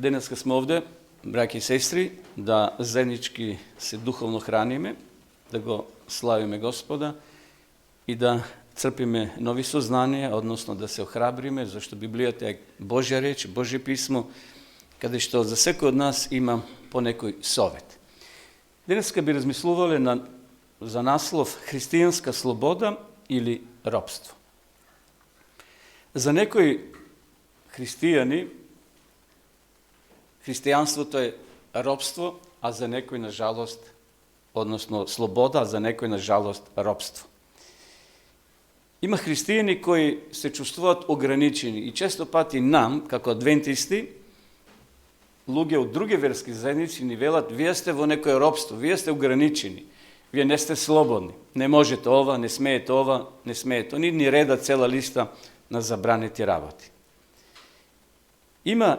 Dneska smo ovde, braki i sestri, da zajednički se duhovno hranime, da go slavime Gospoda i da crpime novi saznanje, odnosno da se ohrabrime, zašto Biblija je Božja reč, Božje pismo, kada što za sveko od nas ima po nekoj sovet. Dneska bi razmisluvali za naslov hristijanska sloboda ili ropstvo. Za nekoj hristijani, hristijanstvo to je ropstvo, a za nekoj, nažalost, odnosno sloboda, a za nekoj, nažalost, ropstvo. Ima hристияни koji se čувствуват ограничени и често пати нам, како адвентисти, луѓе од други верски заедници ни велат, вие сте во некое робство, вие сте ограничени, вие не сте слободни, не можете ова, не смеете, они ни редат цела листа на забранети работи. Има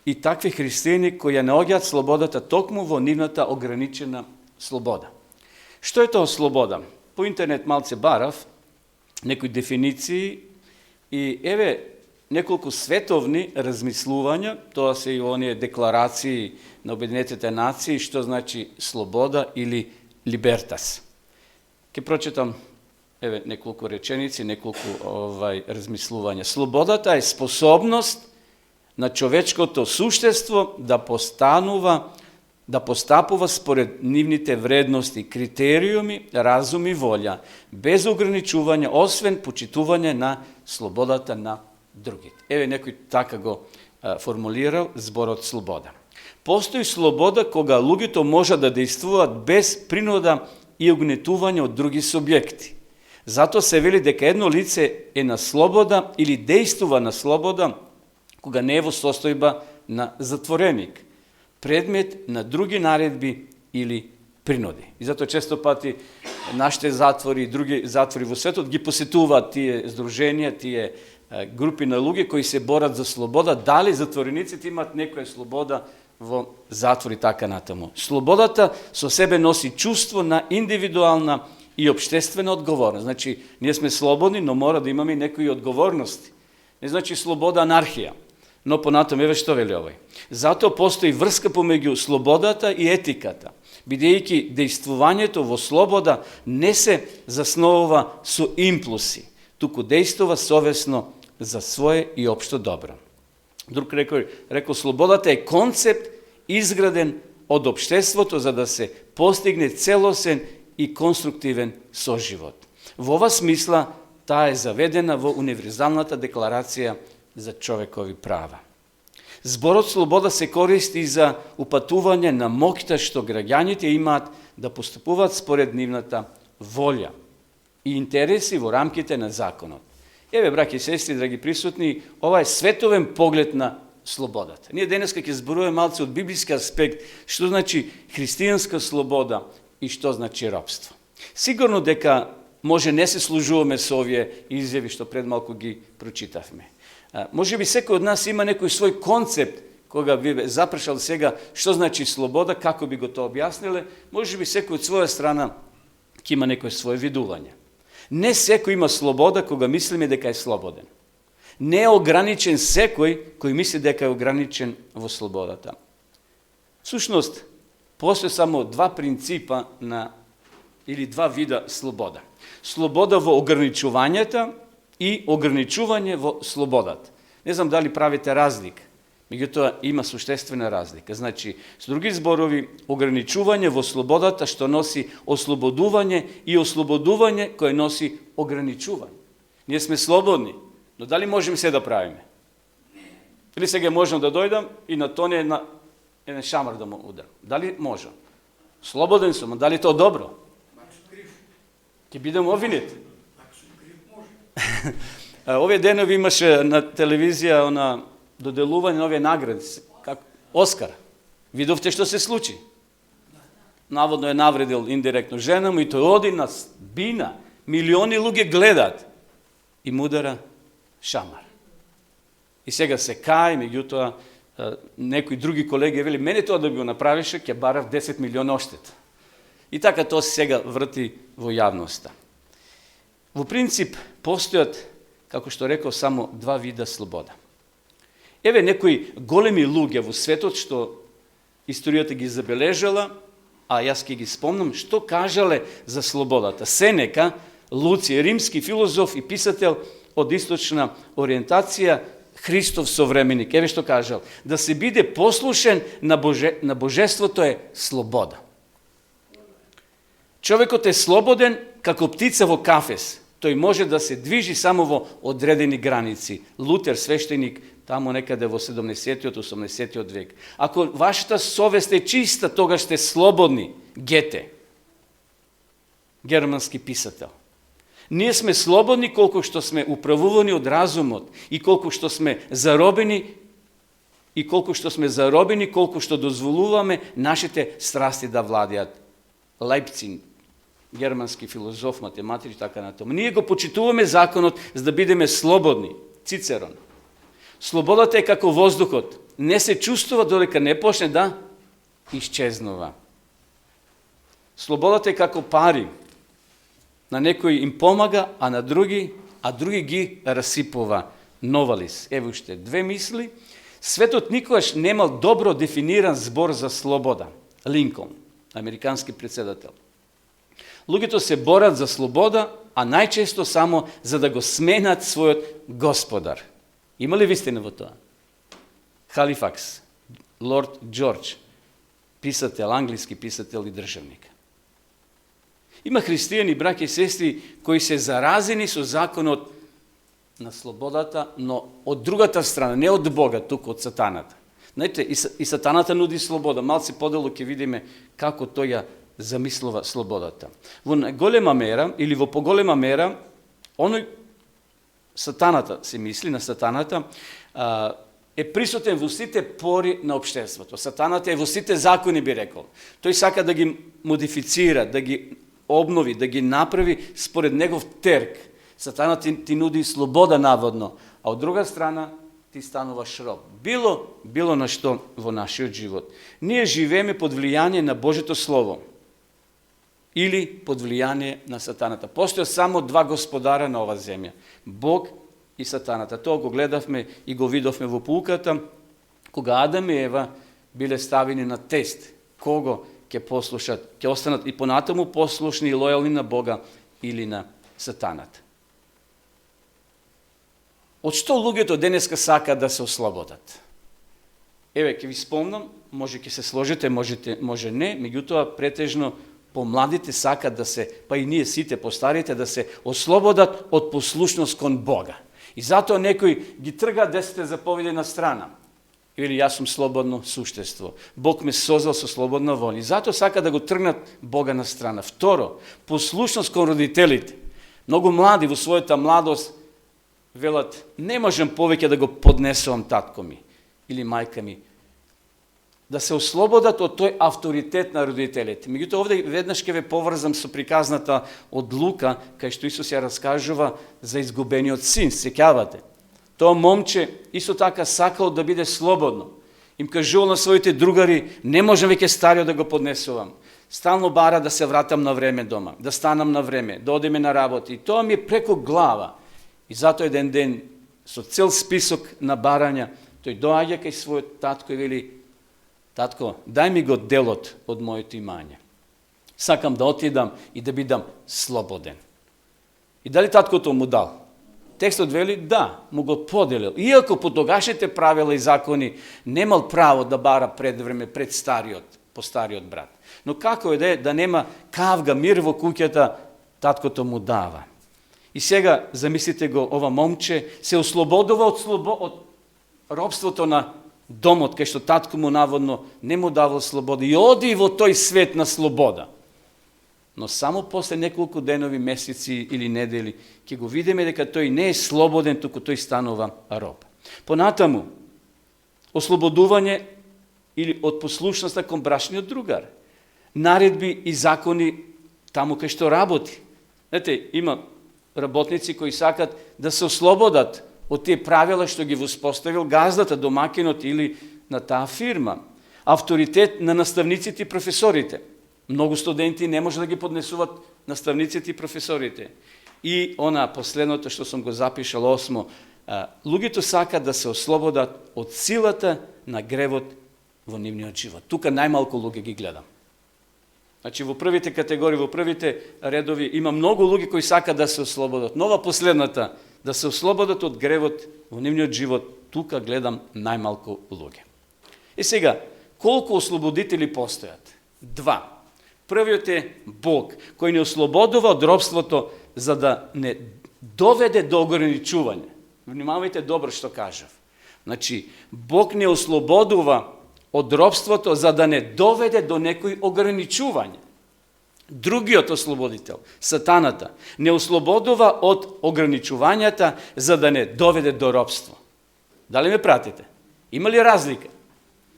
и такви християни кои ја наоѓаат слободата токму во нивната ограничена слобода. Што е тоа слобода? По интернет малце барав некои дефиниции и еве неколку световни размислувања, тоа се и оние декларации на Обединетите нации, што значи слобода или либертас. Ке прочитам еве неколку реченици, неколку размислувања. Слободата е способност на човечкото суштество да постапува според нивните вредности, критериуми, разум и волја, без ограничување, освен почитување на слободата на другите. Еве некој така го формулирал зборот слобода. Постои слобода кога луѓето можат да действуваат без принуда и огнетување од други субјекти. Зато се вели дека едно лице е на слобода или действува на слобода кога не е во состојба на затвореник, предмет на други наредби или принуди. И затоа често пати нашите затвори и други затвори во светот ги посетуваат тие здруженија, тие групи на луѓе кои се борат за слобода, дали затворениците имаат некоја слобода во затвори така натаму. Слободата со себе носи чувство на индивидуална и обштествена одговорност. Значи, ние сме слободни, но мора да имаме и некои одговорности. Не значи слобода анархија. Но понатам, еве што вели овој. Затоа постои врска помеѓу слободата и етиката, бидејќи дејствувањето во слобода не се засновува со импулси, туку дејствува совесно за свое и општо добро. Друг рекол, слободата е концепт изграден од општеството за да се постигне целосен и конструктивен соживот. Во ова смисла, таа е заведена во Универзалната декларација за човекови права. Зборот слобода се користи за упатување на моќта што граѓаните имаат да постапуваат според нивната волја и интереси во рамките на законот. Еве, браќи и сестри, драги присутни, ова е световен поглед на слободата. Ние денеска ќе зборуваме малце од библиски аспект што значи христијанска слобода и што значи робство. Сигурно дека може не се служуваме со овие изјави што пред малку ги прочитавме. Може би секој од нас има некој свој концепт, кога би запрашал сега што значи слобода, како би го тоа објасниле, може би секој од своја страна ќе има некој своје видување. Не секој има слобода кога мислиме дека е слободен. Не е ограничен секој кој мисли дека е ограничен во слободата. Всушност, постои само два принципа или два вида слобода. Слобода во ограничувањата и ограничување во слободата. Не знам дали правите разлика, меѓутоа има суштествена разлика. Значи, с други зборови, ограничување во слободата што носи ослободување и ослободување кое носи ограничување. Ние сме слободни, но дали можеме се да правиме? Или сега можам да дојдам и на тоне еден шамар да му ударам? Дали можам? Слободен сум, а дали тоа добро? Ќе бидем обвинети. Овие денови имаше на телевизија доделување на овие награди, како Оскар. Видовте што се случи? Наводно е навредил индиректно жена му и тој оди на бина, милиони луѓе гледат и му удара шамар. И сега се кај, меѓутоа некои други колеги вели, мене тоа да би го направише, ќе барав 10 милиона оштета. И така тоа сега врти во јавноста. Во принцип, постојат, како што реков, само два вида слобода. Еве некои големи луѓе во светот што историјата ги забележала, а јас ќе ги спомнам, што кажале за слободата. Сенека, Луција, римски филозоф и писател од источна ориентација, Христов современик, еве што кажал, да се биде послушен на божеството е слобода. Човекот е слободен како птица во кафес. Тој може да се движи само во одредени граници. Лутер, свештеник, тамо некаде во 70-тиот, 80-тиот век. Ако вашата совест е чиста, тогаш сте слободни. Гете, германски писател. Ние сме слободни колку што сме управувани од разумот и колку што сме заробени колку што дозволуваме нашите страсти да владеат. Лајпциг, германски филозоф, математик и така натаму. Ние го почитуваме законот за да бидеме слободни. Цицерон. Слободата е како воздухот. Не се чувствува додека не почне да исчезнува. Слободата е како пари. На некои им помага, а на други ги расипува. Новалис. Ево уште две мисли. Светот никогаш немал добро дефиниран збор за слобода. Линколн, американски председател. Луѓето се борат за слобода, а најчесто само за да го сменат својот господар. Има ли вистина во тоа? Халифакс, лорд Џорџ, писател, англиски писател и државник. Има христијани, браќи и сестри, кои се заразени со законот на слободата, но од другата страна, не од Бога, туку од сатаната. Знаете, и сатаната нуди слобода. Малце подело ќе видиме како тој ја замислува слободата. Во голема мера, или во поголема мера, оној сатаната, се мисли на сатаната, е присутен во сите пори на општеството. Сатаната е во сите закони, би рекол. Тој сака да ги модифицира, да ги обнови, да ги направи според негов терк. Сатаната ти нуди слобода наводно, а од друга страна ти стануваш роб. Било на што во нашиот живот. Ние живееме под влијание на Божето Слово или под влијание на сатаната. Постојат само два господара на ова земја. Бог и сатаната. Тоа го гледавме и го видовме во пулката, кога Адам и Ева биле ставени на тест. Кого ќе послушат, ќе останат и понатаму послушни и лојални на Бога или на сатаната. Од што луѓето денеска сака да се ослободат? Еве, ќе ви спомнам, може ќе се сложите, може не, меѓутоа претежно помладите сакат да се, па и ние сите постарите, да се ослободат од послушност кон Бога. И затоа некои ги тргаат 10 заповеди на страна. Или јас сум слободно суштество. Бог ме создал со слободна воля. И затоа сака да го тргнат Бога на страна. Второ, послушност кон родителите. Многу млади во својата младост велат, не можем повеќе да го поднесувам татко ми или мајка ми. Да се ослободат од тој авторитет на родителите. Меѓутоа овде веднаш ќе ве поврзам со приказната од Лука, кај што Исус ја раскажува за изгубениот син, сеќавате. Тоа момче исто така сакал да биде слободно. Им кажувал на своите другари, не можам веќе стариот да го поднесувам. Стално бара да се вратам на време дома, да станам на време, да одиме на работа. И тоа ми е преко глава. И затоа еден ден, со цел список на барања, тој доаѓа кај својот татко и вели, татко, дај ми го делот од моето имање. Сакам да отидам и да бидам слободен. И дали таткото му дал? Текстот вели, да, му го поделил. Иако по тогашните правила и закони немал право да бара пред време, пред по стариот брат. Но како е да нема кавга, мир во куќата, таткото му дава. И сега, замислите го, ова момче се ослободува од робството на домот, кај што татко му наводно не му давал слобода и оди во тој свет на слобода. Но само после неколку денови, месеци или недели ќе го видиме дека тој не е слободен, туку тој станува роб. Понатаму, ослободување или од послушноста кон брачниот другар. Наредби и закони таму кај што работи. Знаете, има работници кои сакат да се ослободат од тие правила што ги воспоставил газдата, домакинот или на таа фирма. Авторитет на наставниците и професорите. Многу студенти не може да ги поднесуват наставниците и професорите. И последното што сум го запишал, 8, луѓето сакаат да се ослободат од силата на гревот во нивниот живот. Тука најмалку луѓе ги гледам. Значи, во првите категории, во првите редови има многу луѓе кои сакаат да се ослободат. Но ова последната, да се ослободат од гревот во нивниот живот, тука гледам најмалку луѓе. И сега, колку ослободители постојат? 2. Првиот е Бог, кој не ослободува од робството за да не доведе до ограничување. Внимавајте добро што кажав. Значи, Бог не ослободува од робството за да не доведе до некои ограничување. Другиот ослободител, сатаната, не ослободува од ограничувањата за да не доведе до робство. Дали ме пратите? Има ли разлика?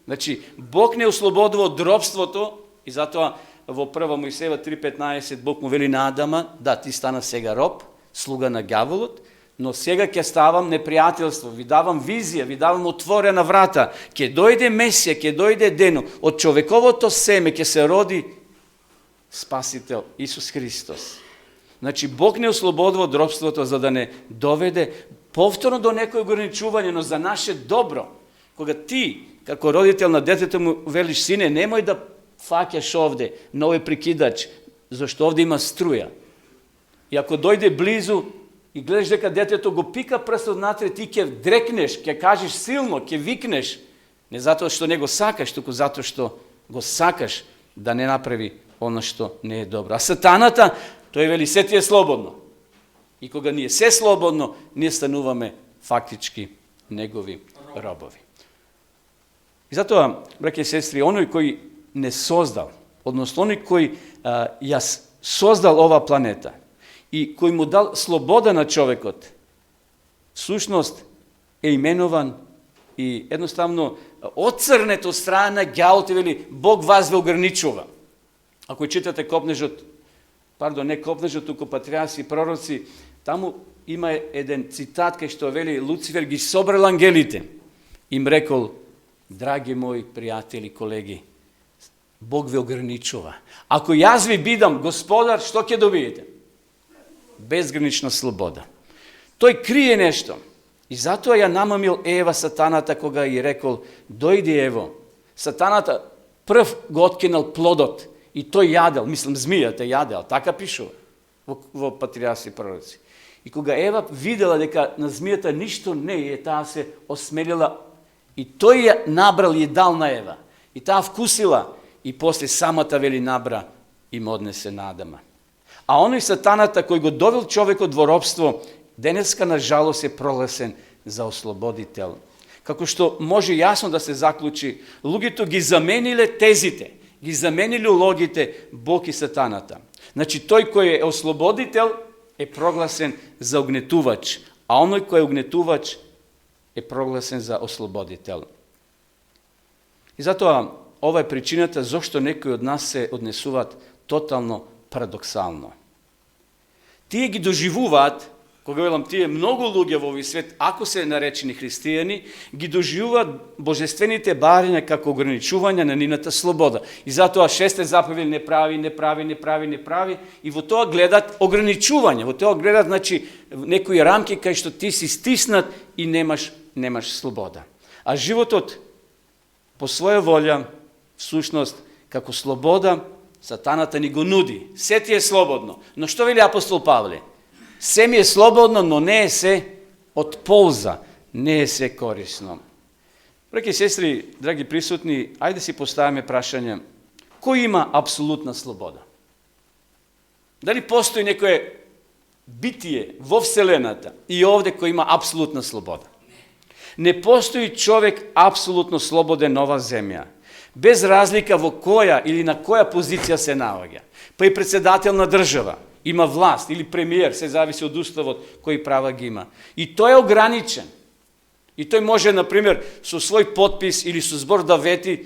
Значи, Бог не ослободува од робството и затоа во 1 Мојсеева 3:15 Бог му вели на Адама, да, ти стана сега роб, слуга на ѓаволот, но сега ќе ставам непријателство, ви давам визија, ви давам отворена врата, ќе дојде Месија, ќе дојде дено, од човековото семе ќе се роди Спасител Исус Христос. Значи, Бог не ослободува од робството за да не доведе повторно до некој ограничување, но за наше добро. Кога ти, како родител на детето му, велиш, сине, немој да фаќаш овде на овој прикидач, зашто овде има струја. И ако дојде близу и гледаш дека детето го пика прстот натре, ти ќе дрекнеш, ќе кажеш силно, ќе викнеш, не затоа што не го сакаш, туку затоа што го сакаш да не направи она што не е добро. А сатаната, тој вели, се ти е слободно. И кога ние се слободно, ние стануваме фактички негови робови. И затоа, браќи и сестри, оној кој не создал, односно оној кој ја создал ова планета и кој му дал слобода на човекот, сушност е именован и едноставно оцрнет од страна на ѓаволот, вели, Бог вас ве ограничува. Ако читате Копнежот, не Копнежот, туку Патриарси и пророци, таму има еден цитат кај што вели Луцифер ги собрал ангелите. Им рекол, драги мои пријатели, колеги, Бог ве ограничува. Ако јас ви бидам господар, што ќе добиете? Безгранична слобода. Тој крие нешто. И затоа ја намамил Ева сатаната кога ја рекол, дојди Ево. Сатаната прв го откинал плодот и тој јадел, мислам змијата јадел, така пишува во Патриарси и пророци. И кога Ева видела дека на змијата ништо не е, таа се осмелила и тој ја набрал и дал на Ева. И таа вкусила и после самата вели набра и му однесе на Адама. А оној сатаната кој го довел човекот во робство, денеска на жалост е прогласен за ослободител. Како што може јасно да се заклучи, луѓето ги замениле тезите, ги замениле улогите Бог и сатаната. Значи тој кој е ослободител е прогласен за огнетувач, а оној кој е огнетувач е прогласен за ослободител. И затоа ова е причината зошто некои од нас се однесуваат тотално парадоксално. Тие ги доживуваат, кога велам тие многу луѓе во овој свет, ако се наречени христијани, ги доживуваат божествените барања како ограничување на нивната слобода. И затоа 6 заповеди не прави, и во тоа гледат ограничување, во тоа гледат, значи, некои рамки кај што ти си стиснат и немаш слобода. А животот по своја волја, всушност, како слобода, сатаната ни го нуди. Се ти е слободно. Но што вели апостол Павле? Се ми е слободно, но не е се од полза, не е се корисно. Браќи и сестри, драги присутни, ајде си поставиме прашање, кој има апсолутна слобода? Дали постои некое битие во Вселената и овде кој има апсолутна слобода? Не постои човек апсолутно слободен на ова земја, без разлика во која или на која позиција се наоѓа. Па и председател на држава, има власт или премиер, се зависи од уставот кои права ги има. И тој е ограничен. И тој може, например, со свој подпис или со збор да вети,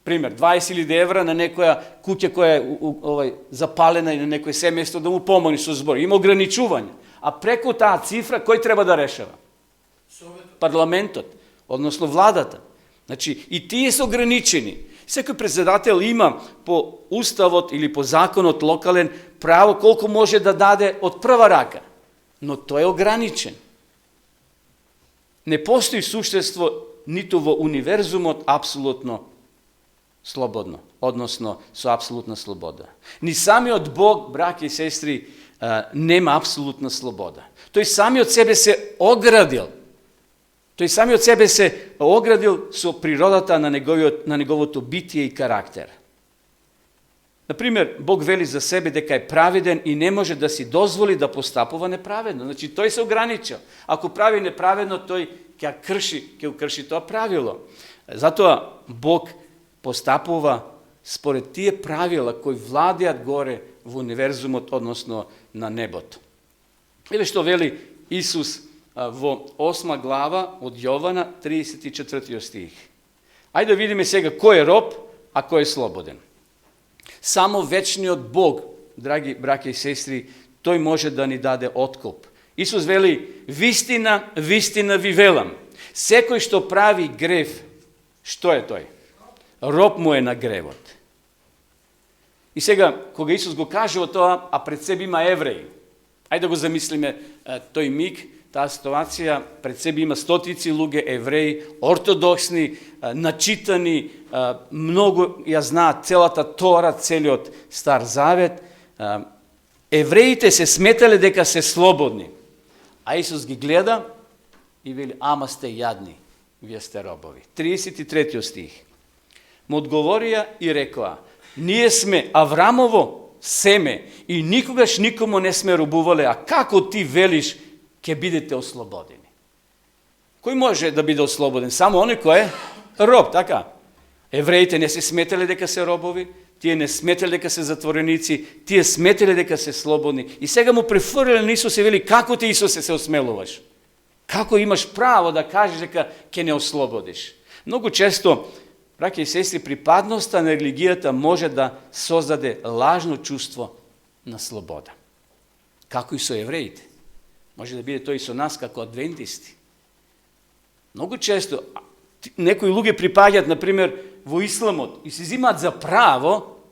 пример, 20.000 евра на некоја куќа која е запалена и на некој семејство да му помогне со збор. Има ограничување. А преку таа цифра кој треба да решава? Парламентот, односно владата. Значи, и тие се ограничени. Секој председател има по уставот или по законот локален право колку може да даде од прва рака, но тој е ограничен. ne postoji suštestvo nito vo univerzumot apsolutno slobodno, odnosno su apsolutna sloboda. Ni sami od Bog, brake i sestri, nema apsolutna sloboda. To i sami od sebe se ogradil. To i sami od sebe se ogradil su prirodata na njegovo bitije i karakter. Naprimjer, Bog veli za sebe deka je praveden i ne može da si dozvoli da postapува nepravedno. Znači, to je se ograničio. Ako pravi nepravedno, to je krši to pravilo. Zato Bog postapува spored tije pravila koji vladijat gore v univerzumot, odnosno na nebot. Ili što veli Isus vo 8. glava od Jovana, 34. stih. Ajde vidimo сега ko je rob, a ko je sloboden. Samo večni od Bog, dragi brake i sestri, toj može da ni dade otkup. Isus veli, vistina, vistina vi velam. Sekoj što pravi grev, što je toj? Rob mu je na grevot. I сега, кога Исус го кажува тоа, а пред себе има евреи, ајде да го замислиме тој миг, таа ситуација, пред себе има стотици луѓе евреи, ортодоксни, начитани, многу ја знаат целата Тора, целиот Стар Завет. Евреите се сметале дека се слободни, а Исус ги гледа и вели, ама сте јадни, вие сте робови. 33 стих. Му одговорија и рекоа, ние сме Аврамово семе и никогаш никому не сме робувале, а како ти велиш ќе бидете ослободени? Кој може да биде ослободен? Само оној кој е роб, така? Евреите не се сметале дека се робови, тие не сметале дека се затвореници, тие сметале дека се слободни. И сега му префрлиле на Исус и вели, како ти Исусе се осмелуваш? Како имаш право да кажеш дека ќе не ослободиш? Многу често, браќа и сестри, припадноста на религијата може да создаде лажно чувство на слобода. Како и со евреите. Може да биде тој и со нас како адвентисти. Многу често некои луѓе припаѓаат, например, во исламот и се зимаат за право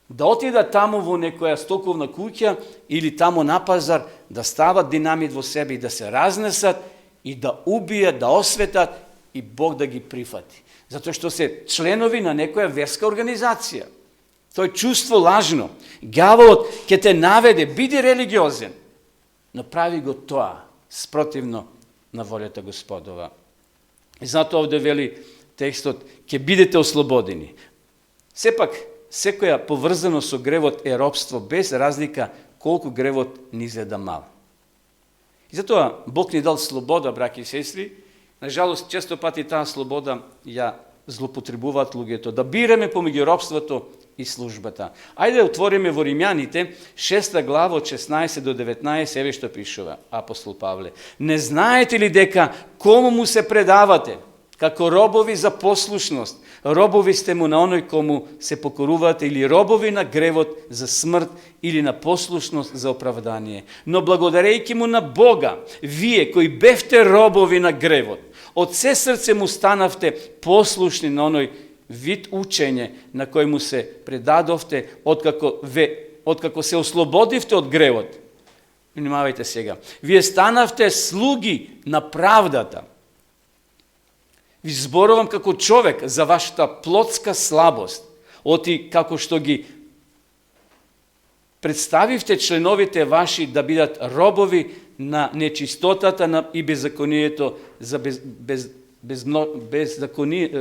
да отидат таму во некоја стоковна куќа или таму на пазар, да стават динамит во себе и да се разнесат и да убијат, да осветат и Бог да ги прифати. Затоа што се членови на некоја верска организација. Тоа е чувство лажно. Ѓаволот ќе те наведе, биди религиозен, но прави го тоа спротивно на волјата Господова. И затоа овде вели текстот, ќе бидете ослободени. Сепак, секоја поврзано со гревот е робство, без разлика колку гревот ни изгледа мал. И затоа Бог ни дал слобода, браќи и сестри. Нажалост, често пати таа слобода ја злоупотребуваат луѓето, да бираме помеѓу робството и службата. Ајде отвориме во Римјаните, 6 глава од 16 до 19, еве што пишува апостол Павле. Не знаете ли дека кому му се предавате, како робови за послушност, робови сте му на оној кому се покорувате, или робови на гревот за смрт, или на послушност за оправдание. Но благодарејќи му на Бога, вие кои бевте робови на гревот, од се срце му станавте послушни на оној вид учење на кој му се предадовте, откако се ослободивте од гревот. Внимавајте сега. Вие станавте слуги на правдата. Ви зборувам како човек за вашата плотска слабост, оти како што ги представивте членовите ваши да бидат робови на нечистотата и беззаконието, за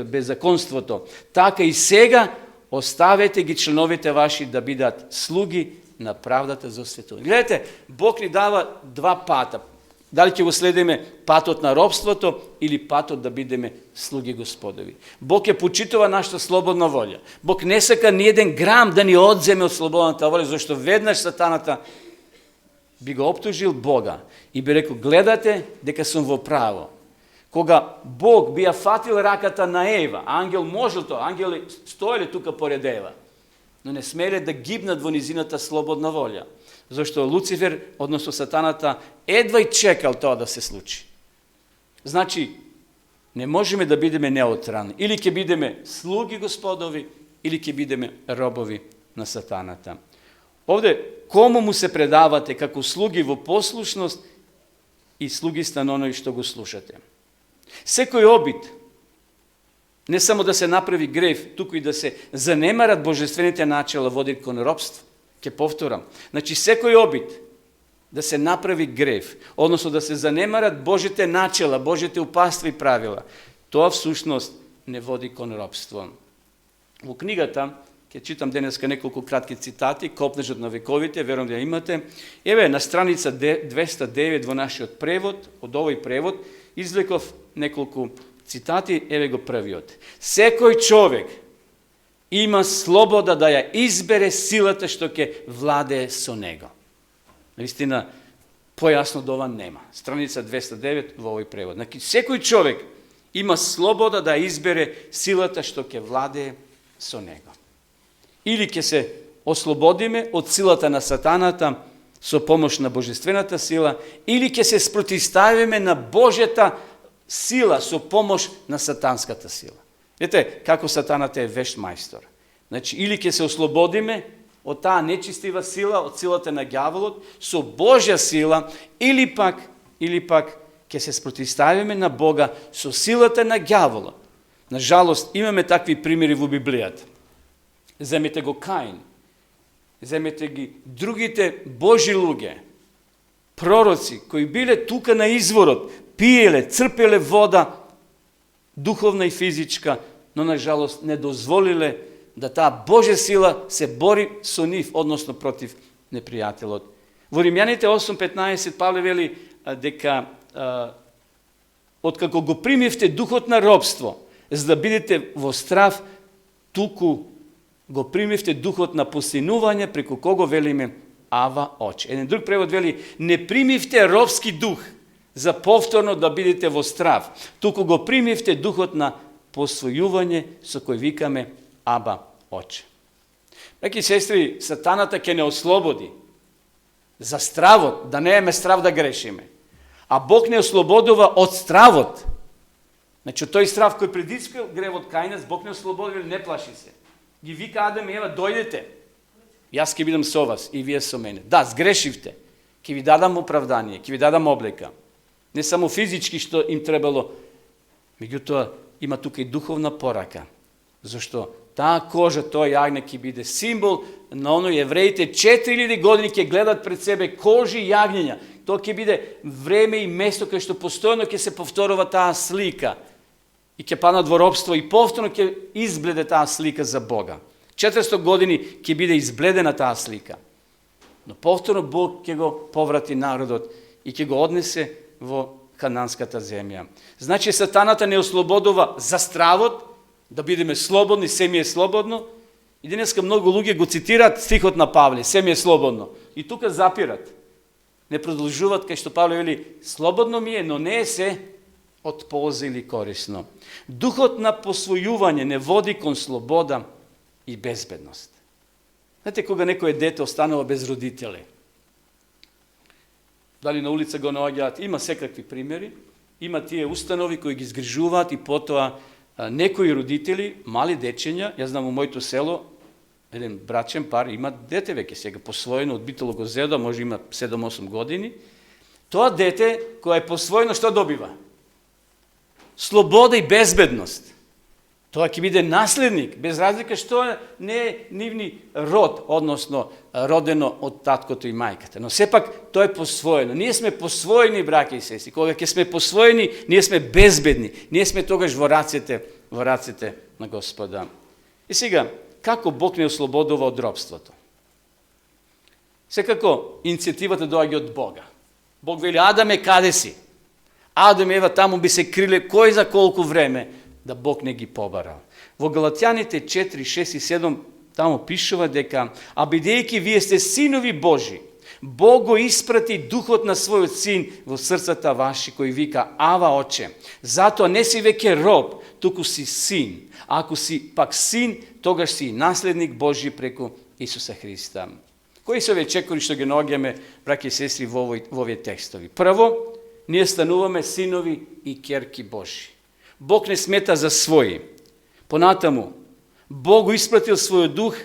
беззаконството. Така и сега оставете ги членовите ваши да бидат слуги на правдата за осветување. Гледате, Бог ни дава два пата. Дали ќе го следиме патот на робството или патот да бидеме слуги Господови. Бог ја почитува нашата слободна волја. Бог не сака ни еден грам да ни одземе од слободната волја, зашто веднаш сатаната би го оптужил Бога и би рекол, гледате дека сум во право. Кога Бог би ја фатил раката на Ева, ангел можел тоа, ангели стоеле тука поред Ева, но не смеле да гибнат во низината слободна волја. Зашто Луцифер, односно сатаната, едва и чекал тоа да се случи. Значи, не можеме да бидеме неутрални. Или ќе бидеме слуги Господови, или ќе бидеме робови на сатаната. Овде, кому му се предавате како слуги во послушност и слуги сте на оној што го слушате. Секој обид, не само да се направи грев, туку и да се занемарат божествените начала води кон робство. Ке повторам. Значи, секој обид да се направи грев, односно да се занемарат Божите начала, Божите упаства и правила, тоа всушност не води кон робство. Во книгата, ќе читам денеска неколку кратки цитати, Копнежот на вековите, верувам да ја имате. Еве, на страница 209 во нашиот превод, од овој превод, извлеков неколку цитати, еве го првиот. Секој човек има слобода да ја избере силата што ќе владее со него. Наистина, појасно до ова нема. Страница 209 во овој превод. Значи, секој човек има слобода да избере силата што ќе владее со него. Или ќе се ослободиме од силата на сатаната со помош на божествената сила, или ќе се спротивставиме на Божјата сила со помош на сатанската сила. Ете, како сатаната е вешт мајстор. Значи, или ќе се ослободиме од таа нечистива сила, од силата на ѓаволот, со Божја сила, или пак ќе се спротивставиме на Бога со силата на ѓаволот. На жалост, имаме такви примери во Библијата. Земете го Каин, земете ги другите Божи луѓе, пророци, кои биле тука на изворот, пиеле, црпеле вода, духовна и физичка, но на жалост не дозволиле да таа Божја сила се бори со нив, односно против непријателот. Во Римјаните 8:15 Павле вели дека откако го примивте духот на робство, за да бидете во страв, туку го примивте духот на посинување, преку кого велиме Ава Оче. Еден друг превод вели, не примивте робски дух за повторно да бидете во страв, туку го примивте духот на посвојување со кој викаме Аба Оче. Неки сестри, сатаната ќе не ослободи за стравот, да не еме страв да грешиме. А Бог не ослободува од стравот. Значи, тој страв кој предизвикал гревот Каинец, Бог не ослободува, не плаши се. Ги вика Адам и Ева, дојдете. Јас ќе бидам со вас и вие со мене. Да, сгрешивте. Ќе ви дадам оправдание, ќе ви дадам облека. Не само физички што им требало, меѓутоа има тука и духовна порака. Зашто таа кожа, тој јагне ќе биде символ на оној евреите 4000 години ќе гледат пред себе кожи и јагнења. Тоа ќе биде време и место кај што постојано ќе се повторува таа слика и ќе паднат во робство и повторно ќе избледе таа слика за Бога. 400 години ќе биде избледена таа слика. Но повторно Бог ќе го поврати народот и ќе го однесе во хананската земја. Значи сатаната не ослободува за стравот, да бидеме слободни, се ми е слободно. И денеска многу луѓе го цитираат стихот на Павле, се ми е слободно. И тука запират. Не продолжуваат кај што Павле вели, слободно ми е, но не е се од полза или корисно. Духот на посвојување не води кон слобода и безбедност. Знаете, кога некој дете останува без родители, дали на улица го наоѓаат, има секакви примери, има тие установи кои ги згрижуваат и потоа некои родители, мали дечења, јас знам во моето село, еден брачен пар има дете веќе сега посвоено од Битоло го зедо, може има 7-8 години. Тоа дете кој е посвоено што добива? Слобода и безбедност. Тоа ќе биде наследник, без разлика што не е нивни род, односно родено од таткото и мајката. Но сепак тоа е посвоено. Ние сме посвоени, браќа и сестри. Кога ќе сме посвоени, ние сме безбедни. Ние сме тогаш во рацете на Господа. И сега, како Бог не ослободува од робството? Секако иницијативата доаѓа од Бога. Бог вели, Адаме, каде си? Адам и Ева таму би се криле кој за колку време, да Бог не ги побарал. Во Галатјаните 4, 6 и 7 таму пишува дека, а бидејќи вие сте синови Божи, Бог го испрати духот на својот син во срцата ваши, кој вика Ава Оче. Затоа не си веќе роб, туку си син. А ако си пак син, тогаш си наследник Божи преку Исуса Христа. Кои се овие чекори што ги наоѓаме, браќи и сестри, во овие текстови? Прво, ние стануваме синови и ќерки Божи. Бог не смета за своји. Понатаму, Бог го испратил својот дух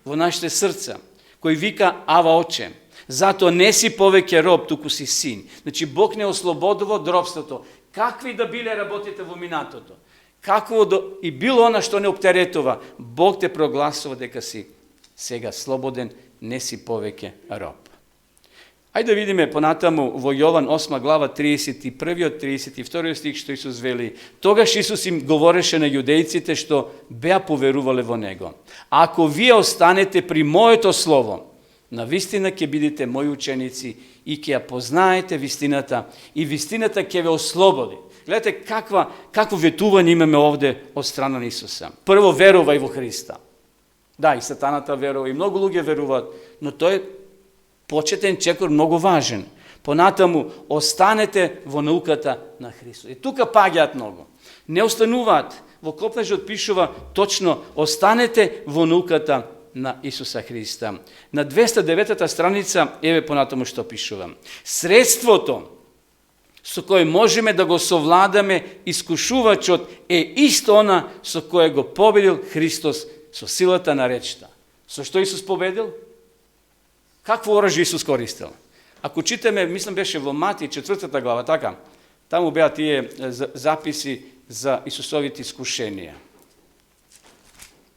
во нашите срца, кој вика Ава Оче. Zato не си повеќе роб, туку си син. Значи, Бог не ослободува од робството. Какви да биле работите во минатото, какво и било она што не оптеретува, Бог те прогласува дека си сега слободен, не си повеќе роб. Ајде да видиме понатаму во Јован 8 глава 31 32 стих што Исус вели. Тогаш Исус им говореше на јудејците што беа поверувале во Него. Ако вие останете при моето слово, навистина ќе бидете мои ученици и ќе ја познаете вистината и вистината ќе ве ослободи. Гледате какво ветување имаме овде од страна на Исуса. Прво, верувај во Христа. Да, и сатаната верува, и многу луѓе веруваат, но тој почетен чекор многу важен. Понатаму, останете во науката на Христос. И тука паѓаат многу. Не остануваат. Во Копнежот пишува точно, останете во науката на Исуса Христа. На 209-та страница, еве понатаму што пишува. Средството со кое можеме да го совладаме искушувачот е исто она со кое го победил Христос со силата на речта. Со што Исус победил? Какво оръжие Исус користил? Ако читаме, мислам беше во Матеј 4 глава, така, таму беа тие записи за Исусовите искушенија.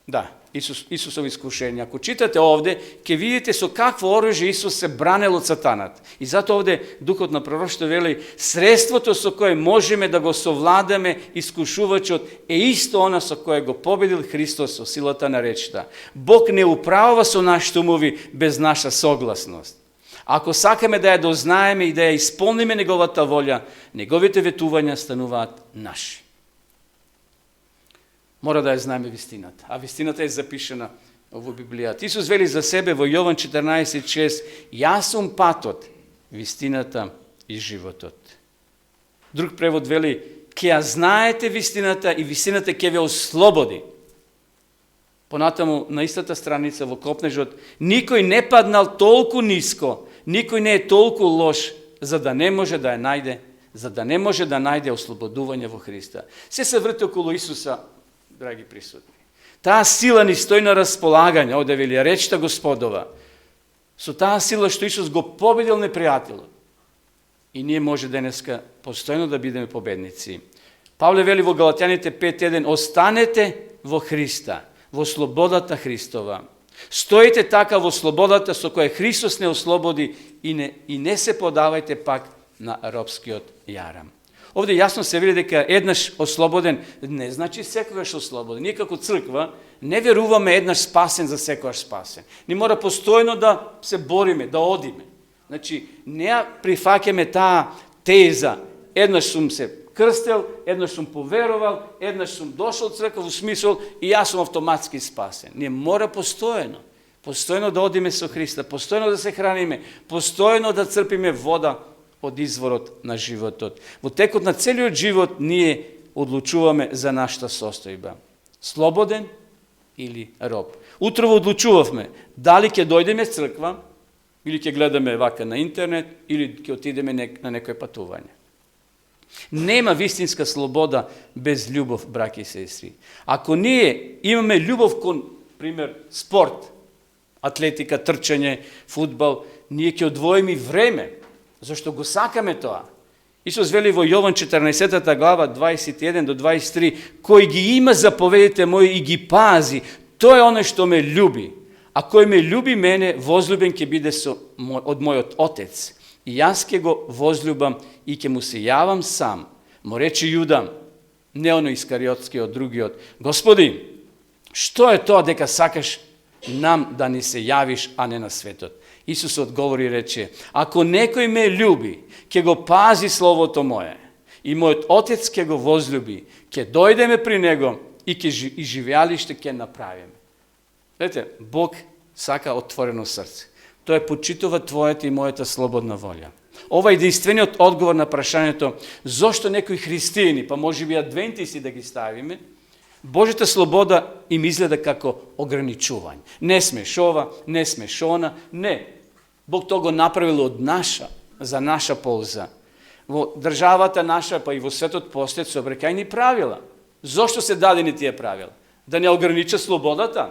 Да, Исусови искушенија. Ако читате овде, ќе видите со какво оръжие Исус се бранел од сатанат. И зато овде Духот на пророштво вели, средството со кое можеме да го совладаме искушувачот е исто она со кое го победил Христос со силата на речта. Бог не управува со нашите умови без наша согласност. Ако сакаме да ја дознаеме и да ја исполниме неговата волја, неговите ветувања стануваат наши. Мора да ја знаеме вистината. А вистината е запишена во Библијата. Исус вели за себе во Јован 14:6, јас сум патот, вистината и животот. Друг превод вели, ќе ја знаете вистината и вистината ќе ве ослободи. Понатаму на истата страница во Копнежот, никој не паднал толку ниско, никој не е толку лош, за да не може да најде ослободување во Христа. Се врти околу Исуса, драги присутни. Таа сила ни стои на располагање, овде вели речта Господова. Со таа сила што Исус го победил непријателот. И ние може денеска постојано да бидеме победници. Павле вели во Галатјаните 5:1, останете во Христа, во слободата Христова. Стоите така во слободата со која Христос не ослободи и не се подавајте пак на робскиот јарам. Овде јасно се види дека еднаш ослободен не значи секогаш ослободен. Ние како црква не веруваме еднаш спасен за секогаш спасен. Ни мора постојано да се бориме, да одиме. Значи, не прифаќаме таа теза. Еднаш сум се крстел, еднаш сум поверувал, еднаш сум дошол од црква во смисол и јас сум автоматски спасен. Ние мора постојано да одиме со Христа, постојано да се храниме, постојано да црпиме вода од изворот на животот. Во текот на целиот живот ние одлучуваме за нашата состојба. Слободен или роб. Утрово одлучувавме дали ќе дојдеме црква, или ќе гледаме вака на интернет, или ќе отидеме на некој патување. Нема вистинска слобода без љубов, браќи и сестри. Ако ние имаме љубов кон, пример, спорт, атлетика, трчање, фудбал, ние ќе одвоиме време, зашто го сакаме тоа. Исус вели во Јован 14 глава 21 до 23, кој ги има заповедите мои и ги пази, тој е оној што ме љуби. А кој ме љуби мене, возлюбен ќе биде од мојот Отец. И јас ќе го возлюбам и ќе му се јавам сам. Му рече Јуда, не оној искариотскиот, другиот, Господи, што е тоа дека сакаш нам да ни се јавиш, а не на светот? Исус одговори и рече, ако некој ме љуби, ќе го пази словото мое и мојот Отец ќе го возлюби, ќе дојдеме при него и живеалиште ќе направиме. Знаете, Бог сака отворено срце. Тој почитува твојата и мојата слободна волја. Ова е единствениот одговор на прашањето зошто некои христијани, па може би адвентисти да ги ставиме, Божјата слобода им изгледа како ограничување. Не смеш ова, не смеш она, не. Бог тоа го направил за наша полза. Во државата наша, па и во светот постојат сообраќајни правила. Зошто се дадени тие правила? Да не огранича слободата?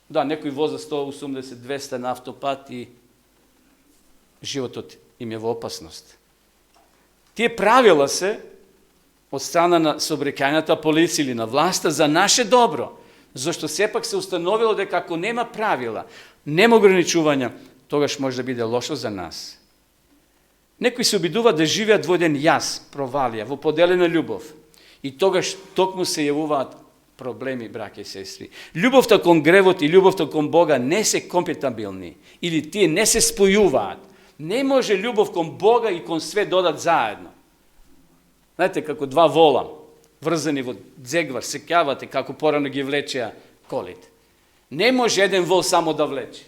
Да, некој воза 180-200 на автопат и животот им е во опасност. Тие правила се од страна на сообраќајната полиција или на власта за наше добро, зашто сепак се установило дека ако нема правила, нема ограничувања, тогаш може да биде лошо за нас. Некои се обидуваат да живеат во еден јас, провалија, во поделена љубов. И тогаш токму се јавуваат проблеми, браќа и сестри. Љубовта кон гревот и љубовта кон Бога не се компатибилни, или тие не се спојуваат. Не може љубов кон Бога и кон свет додат заедно. Знаете, како два вола, врзани во дзегвар, сеќавате како порано ги влечеа колите. Не може еден вол само да влече.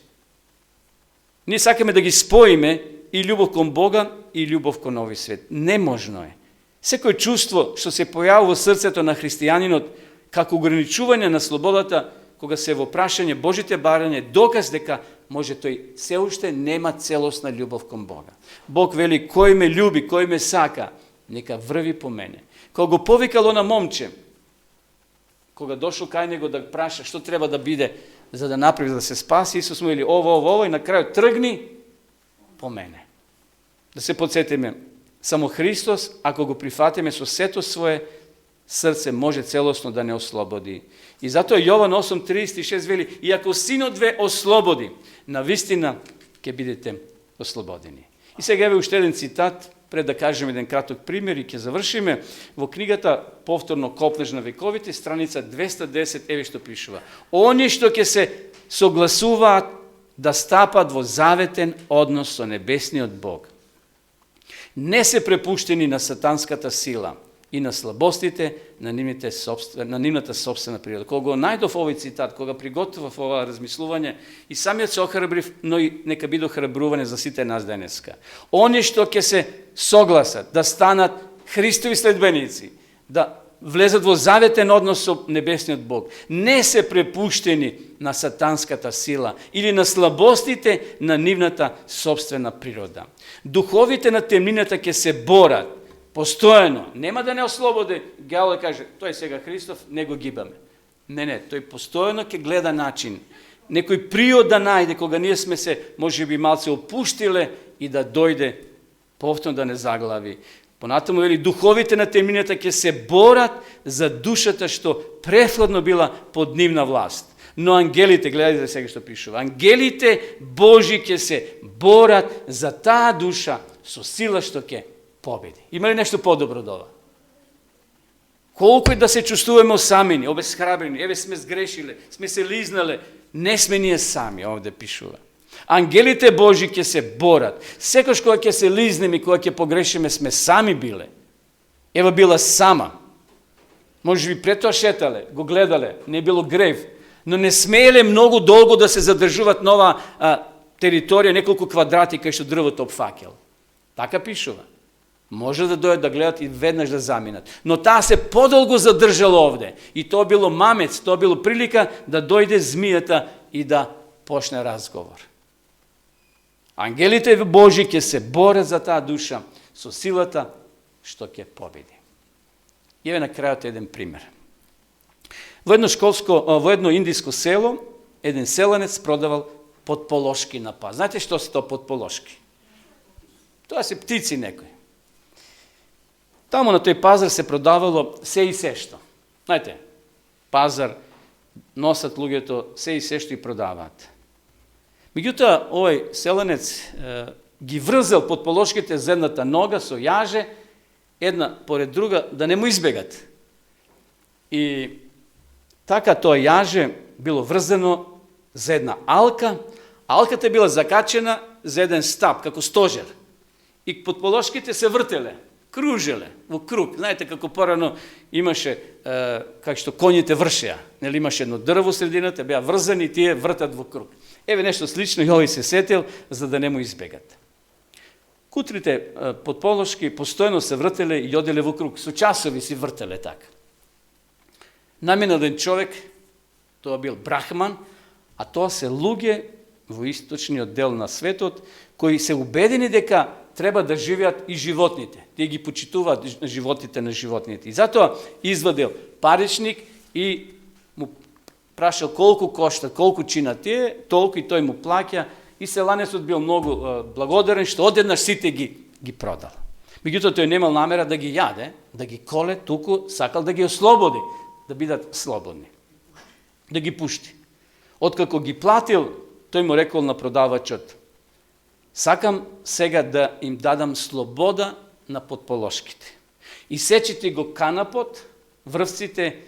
Ние сакаме да ги споиме и љубов кон Бога и љубов кон овој свет. Неможно е. Секој чувство што се појавува во срцето на христијанинот како ограничување на слободата, кога се во прашање Божите барање, доказ дека може тој се уште нема целосна љубов кон Бога. Бог вели, кој ме љуби, кој ме сака, нека врви по мене. Кога го повикало на момче, кога дошол кај него да праша што треба да биде за да направи, за да се спаси, Исус му вели ово и на крај тргни по мене. Да се подсетиме, само Христос, ако го прифатиме со сето свое срце, може целосно да не ослободи. И затоа Јован 8:36 вели, и ако Синот ве ослободи, навистина ќе бидете ослободени. И сега еве уште еден цитат, пред да кажем еден краток пример и ќе завршиме. Во книгата Повторно копнеш на вековите, страница 210, еве што пишува. Они што ќе се согласуваат да стапат во заветен однос со небесниот Бог, не се препуштени на сатанската сила и на слабостите на нивната собствена природа. Кога го најдов овој цитат, кога приготвив ова размислување, и самиот се охрабрив, но и нека биде охрабрување за сите нас денеска. Они што ќе се согласат да станат Христови следбеници, да влезат во заветен однос со небесниот Бог, не се препуштени на сатанската сила или на слабостите на нивната собствена природа. Духовите на темнината ќе се борат постојано, нема да не ослободи. Гјаволот каже, тој сега Христов, не го гибаме. Не, тој постојано ќе гледа начин. Некој приод да најде, кога ние сме се, може би, малце опуштиле и да дојде повторно да не заглави. Понатаму вели, духовите на темнината ќе се борат за душата што претходно била под нивна власт. Но ангелите, гледайте сега што пишува, ангелите Божи ќе се борат за таа душа со сила што ќе победи. Има ли нешто подобро од ова? Колку и да се чувствуваме осамени, обесхрабрени, еве сме сгрешиле, сме се лизнале, не сме ние сами, овде пишува. Ангелите Божи ќе се борат. Секој кога ќе се лизнеме, кога ќе погрешиме, сме сами биле. Ева била сама. Може би пред тоа шетале, го гледале, не било грев, но не смееле многу долго да се задржуваат на ова територија, неколку квадрати кај што дрвото опфаќал. Така пишува. Може да дојдат да гледат и веднаш да заминат. Но таа се подолго задржала овде. И тоа било мамец, тоа било прилика да дојде змијата и да почне разговор. Ангелите Божи ќе се борат за таа душа со силата што ќе победи. И еве на крајот еден пример. Во едно индиско село, еден селанец продавал потполошки на пазар. Знаете што се тоа потполошки? Тоа се птици некои. Таму на тој пазар се продавало се и се што. Знаете, пазар носат луѓето се и се што и продаваат. Меѓутоа, овој селенец ги врзел потполошките за едната нога со јаже, една поред друга, да не му избегат. И така тоа јаже било врзано за една алка, а алката била закачена за еден стап, како стожер. И потполошките се вртеле, кружеле во круг. Знаете, како порано имаше, како што коњите вршеа. Нели имаше едно дрво средината, беа врзани и тие вртат во круг. Еве нешто слично и овој се сетил, за да не му избегат. Кутрите потполошки постојано се вртеле и јоделе во круг. Со часови си вртеле така. Наминал еден човек, тоа бил брахман, а тоа се луѓе во источниот дел на светот, кои се убедени дека треба да живеат и животните. Тие ги почитуваат животите на животните. И затоа извадил паричник и му прашал колку кошта, колку чина тие, толку и тој му плаќа и селанецот бил многу благодарен што одеднаш сите ги продал. Меѓутоа тој немал намера да ги јаде, да ги коле, туку сакал да ги ослободи, да бидат слободни, да ги пушти. Откако ги платил, тој му рекол на продавачот: сакам сега да им дадам слобода на подполошките. Исечете го канапот, врвците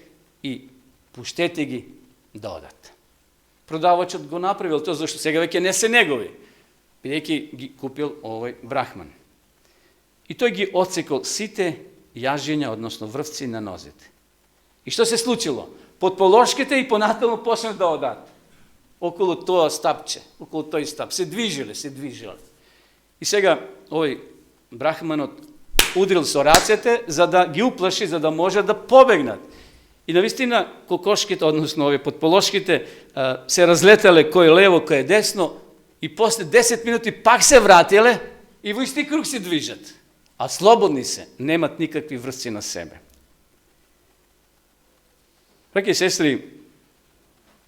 и пуштете ги да одат. Продавачот го направил тоа зашто сега веќе не се негови, бидејќи ги купил овој брахман. И тој ги отсекол сите јажења, односно врвци на нозите. И што се случило? Подполошките и понатаму почнаа да одат околу тоа стапче, околу тој стап. Се движиле. И сега овој брахманот удрил со рацете за да ги уплаши, за да може да побегнат. И навистина кокошките, односно овие подполошките, се разлетеле кој лево, кој десно, и после 10 минути пак се вратиле и во исти круг се движат. А слободни се, немат никакви врсци на себе. Браќи и сестри,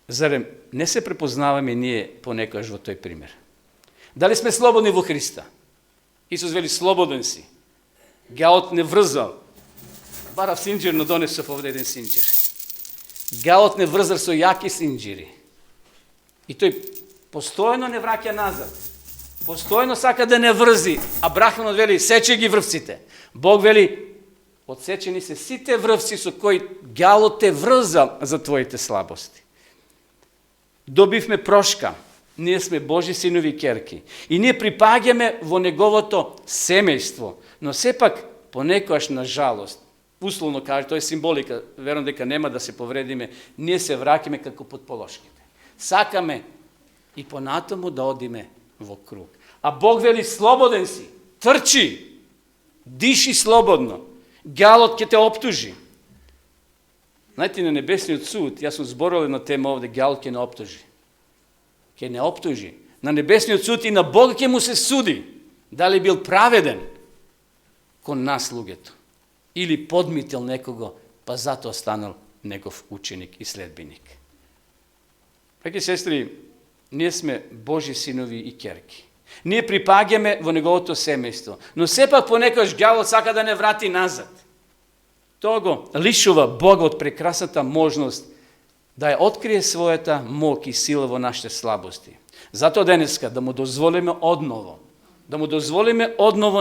зарем не се препознаваме ние понекогаш во тој пример? Дали сме слободни во Христа? Исус вели: слободен си. Галот не врзал. Барав синџир, но донесов овде еден синџир. Галот не врзар со јаки синџири. И тој постојано не враќа назад. Постојано сака да не врзи, а брахманот вели: сече ги врвците. Бог вели: отсечени се сите врвци со кои галот те врзал за твоите слабости. Добивме прошка. Ние сме Божи синови и керки. И ние припаѓаме во неговото семејство. Но сепак, понекогаш, на жалост, условно каже, тоа е символика, верувам дека нема да се повредиме, ние се враќаме како подполошките. Сакаме и понатаму да одиме во круг. А Бог вели: слободен си, трчи, диши слободно, галот ќе те оптужи. Знаете, на небесниот суд, јас сум зборил на тема овде, галот ќе не оптужи. Ќе не оптужи. На небесниот суд и на Бога ќе му се суди, дали бил праведен кон нас луѓето, или подмитил некого, па затоа станал негов ученик и следбеник. Браќи и сестри, ние сме Божи синови и керки. Ние припаѓаме во неговото семејство, но сепак понекогаш ѓаволот сака да не врати назад. Тоа го лишува Бога од прекрасната можност да ја открие својата мок и сила во нашите слабости. Затоа денеска да му дозволиме одново,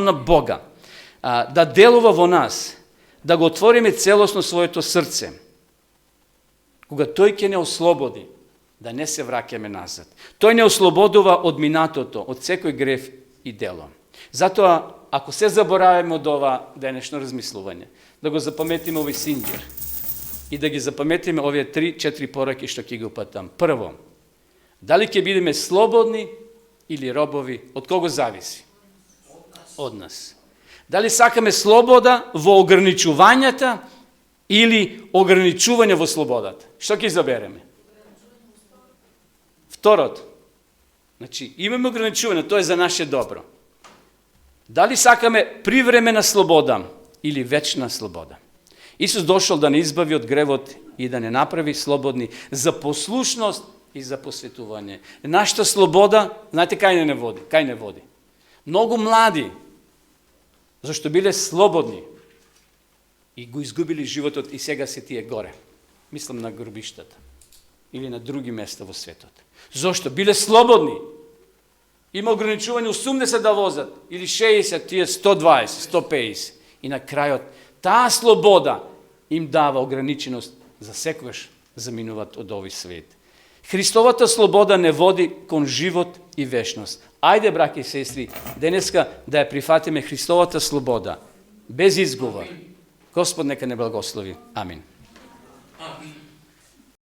на Бога, да делува во нас, да го отвориме целосно своето срце. Кога тој ќе не ослободи, да не се враќаме назад. Тој не ослободува од минатото, од секој грев и дело. Затоа, ако се забораваме од ова денешно размислување, да го запаметиме овој синџир и да ги запаметиме овие 3-4 пораки што ќе ги упатам. Прво, дали ќе бидеме слободни или робови, од кого зависи? Од нас. Дали сакаме слобода во ограничувањата или ограничување во слободата? Што ќе забереме? Второто. Значи, имаме ограничување, тоа е за наше добро. Дали сакаме привремена слобода или вечна слобода? Исус дошол да не избави од гревот и да не направи слободни за послушност и за посветување. Нашата слобода, знаете кај не води? Кај не води? Многу млади, зашто биле слободни и го изгубили животот и сега се тие горе. Мислам на гробиштата или на други места во светот. Зошто? Биле слободни. Има ограничување 80 да возат, или 60, тие 120, 150. И на крајот, таа слобода им дава ограниченост за секогаш заминуват од овој свет. Христовата слобода не води кон живот и вечност. Ајде, браќи и сестри, денеска да ја прифатиме Христовата слобода, без изговор. Господ нека не благослови. Амин.